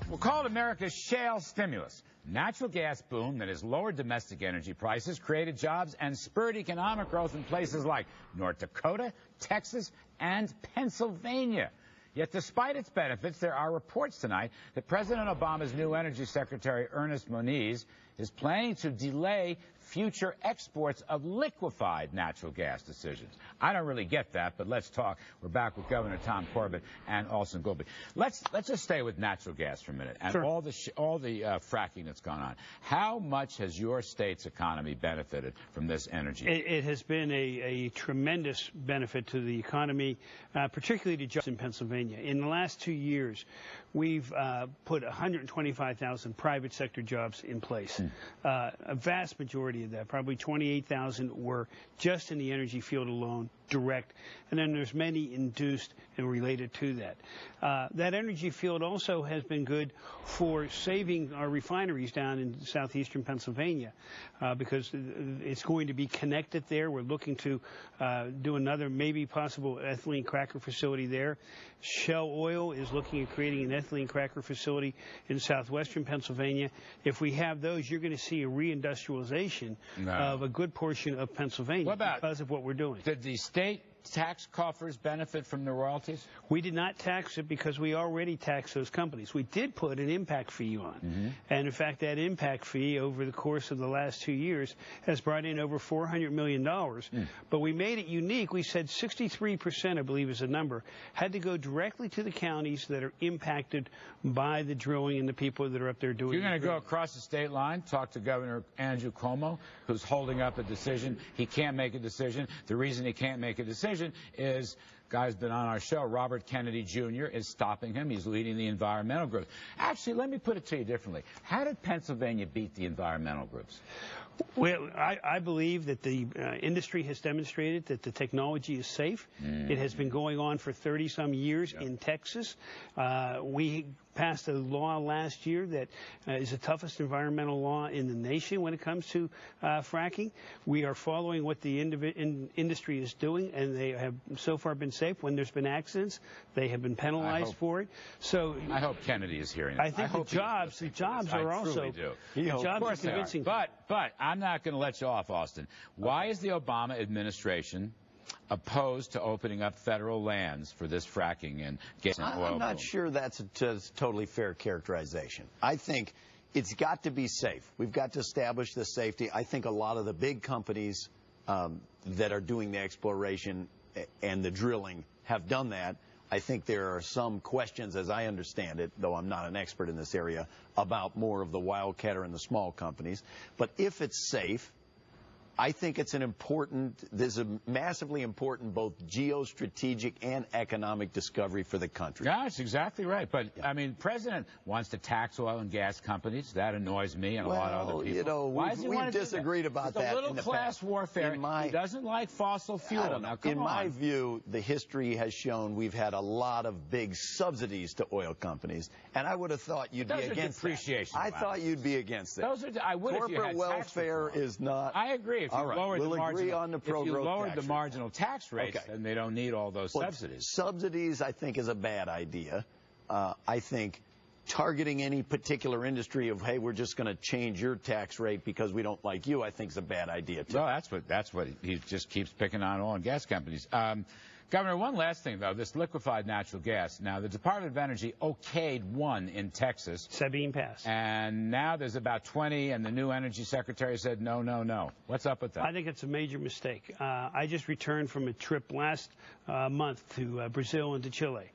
We'll call it America's shale stimulus. Natural gas boom that has lowered domestic energy prices, created jobs, and spurred economic growth in places like North Dakota, Texas, and Pennsylvania. Yet despite its benefits, there are reports tonight that President Obama's new Energy Secretary, Ernest Moniz, is planning to delay future exports of liquefied natural gas decisions. I don't really get that, but let's talk. We're back with Governor Tom Corbett and Alson Gilby. Let's just stay with natural gas for a minute and sure. all the fracking that's gone on. How much has your state's economy benefited from this energy? It has been a tremendous benefit to the economy, particularly to jobs in Pennsylvania. In the last 2 years, we've put 125,000 private sector jobs in place. A vast majority of that, probably 28,000, were just in the energy field alone, direct, and then there's many induced and related to that. That energy field also has been good for saving our refineries down in southeastern Pennsylvania because it's going to be connected there. We're looking to do another maybe possible ethylene cracker facility there. Shell Oil is looking at creating an ethylene cracker facility in southwestern Pennsylvania. If we have those, you're going to see a reindustrialization of a good portion of Pennsylvania because of what we're doing. Did the state tax coffers benefit from the royalties? We did not tax it because we already taxed those companies. We did put an impact fee on. And in fact, that impact fee over the course of the last 2 years has brought in over $400 million. But we made it unique. We said 63%, I believe is the number, had to go directly to the counties that are impacted by the drilling and the people that are up there doing it. You're going to go across the state line, talk to Governor Andrew Cuomo, who's holding up a decision. He can't make a decision. The reason he can't make a decision is, guy's been on our show, Robert Kennedy Jr. is stopping him. He's leading the environmental groups. Actually, let me put it to you differently. How did Pennsylvania beat the environmental groups? Well, I believe that the industry has demonstrated that the technology is safe. It has been going on for 30-some years in Texas. We passed a law last year that is the toughest environmental law in the nation when it comes to fracking. We are following what the industry is doing, and they have so far been safe. When there's been accidents, they have been penalized for it. So I hope Kennedy is hearing that. I think the jobs are also the jobs are convincing. But I'm not going to let you off, Austin. Why is the Obama administration opposed to opening up federal lands for this fracking and gas and oil? I'm not sure that's a totally fair characterization. I think it's got to be safe. We've got to establish the safety. I think a lot of the big companies that are doing the exploration and the drilling have done that. I think there are some questions, as I understand it, though I'm not an expert in this area, about more of the wildcatter and the small companies. But if it's safe, I think it's there's a massively important both geostrategic and economic discovery for the country. Yeah, that's exactly right. But, I mean, the president wants to tax oil and gas companies. That annoys me and a lot of other people. You know, we've disagreed about that. It's a little class warfare. He doesn't like fossil fuel. Now, come on. In my view, the history has shown we've had a lot of big subsidies to oil companies, and I would have thought you'd be against that. I thought you'd be against it. I would if you had corporate welfare is not. I agree. If you lowered the marginal tax rates, then they don't need all those subsidies. Subsidies, I think, is a bad idea. I think targeting any particular industry of, hey, we're just going to change your tax rate because we don't like you, I think is a bad idea, too. No, that's what he just keeps picking on oil and gas companies. Governor, one last thing, though, this liquefied natural gas. Now, the Department of Energy okayed one in Texas. Sabine Pass. And now there's about 20, and the new energy secretary said no, no, no. What's up with that? I think it's a major mistake. I just returned from a trip last month to Brazil and to Chile.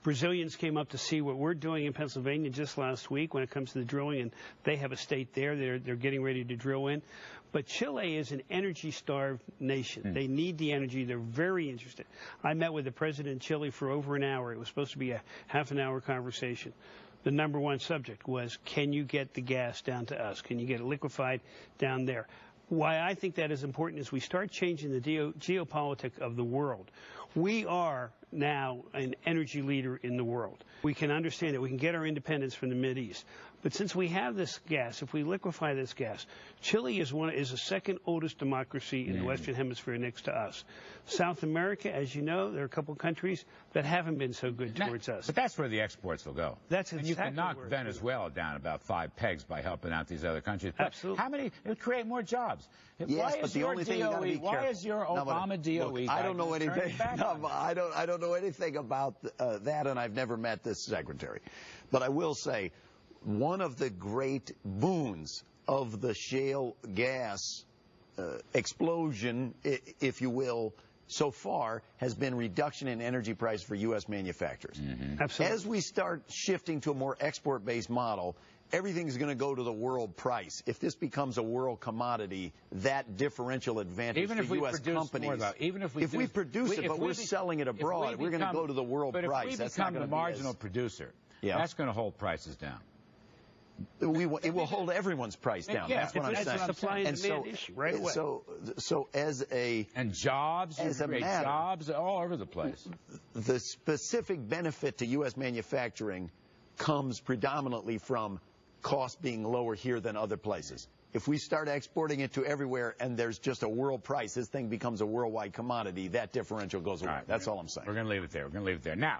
Brazilians came up to see what we're doing in Pennsylvania just last week when it comes to the drilling, and they have a state there they're getting ready to drill in. But Chile is an energy-starved nation. They need the energy. They're very interested. I met with the president of Chile for over an hour. It was supposed to be a half-an-hour conversation. The number one subject was, can you get the gas down to us? Can you get it liquefied down there? Why I think that is important is we start changing the geopolitics of the world. We are now an energy leader in the world. We can understand that we can get our independence from the Mideast. But since we have this gas, if we liquefy this gas, Chile is the second oldest democracy in the Western Hemisphere next to us. South America, as you know, there are a couple countries that haven't been so good towards us. But that's where the exports will go. That's and exactly you can knock where Venezuela down about 5 pegs by helping out these other countries. But absolutely. how many? It would create more jobs. Yes, but the only thing you got to be careful. Why is your Obama DOE? Look, I don't know anything. I don't know anything about that, and I've never met this secretary. But I will say, one of the great boons of the shale gas explosion, if you will, so far has been reduction in energy price for U.S. manufacturers. Mm-hmm. Absolutely. As we start shifting to a more export-based model, everything's going to go to the world price. If this becomes a world commodity, that differential advantage for U.S. companies. Even if we produce it, but we're selling it abroad, we're going to go to the world price. But if we become the marginal producer, that's going to hold prices down. It will hold everyone's price down. Yeah, that's what I'm saying. It's a supply and demand issue right away. So as a jobs, as a matter, jobs all over the place. The specific benefit to U.S. manufacturing comes predominantly from cost being lower here than other places. If we start exporting it to everywhere and there's just a world price, this thing becomes a worldwide commodity, that differential goes away. That's all I'm saying. We're going to leave it there. Now.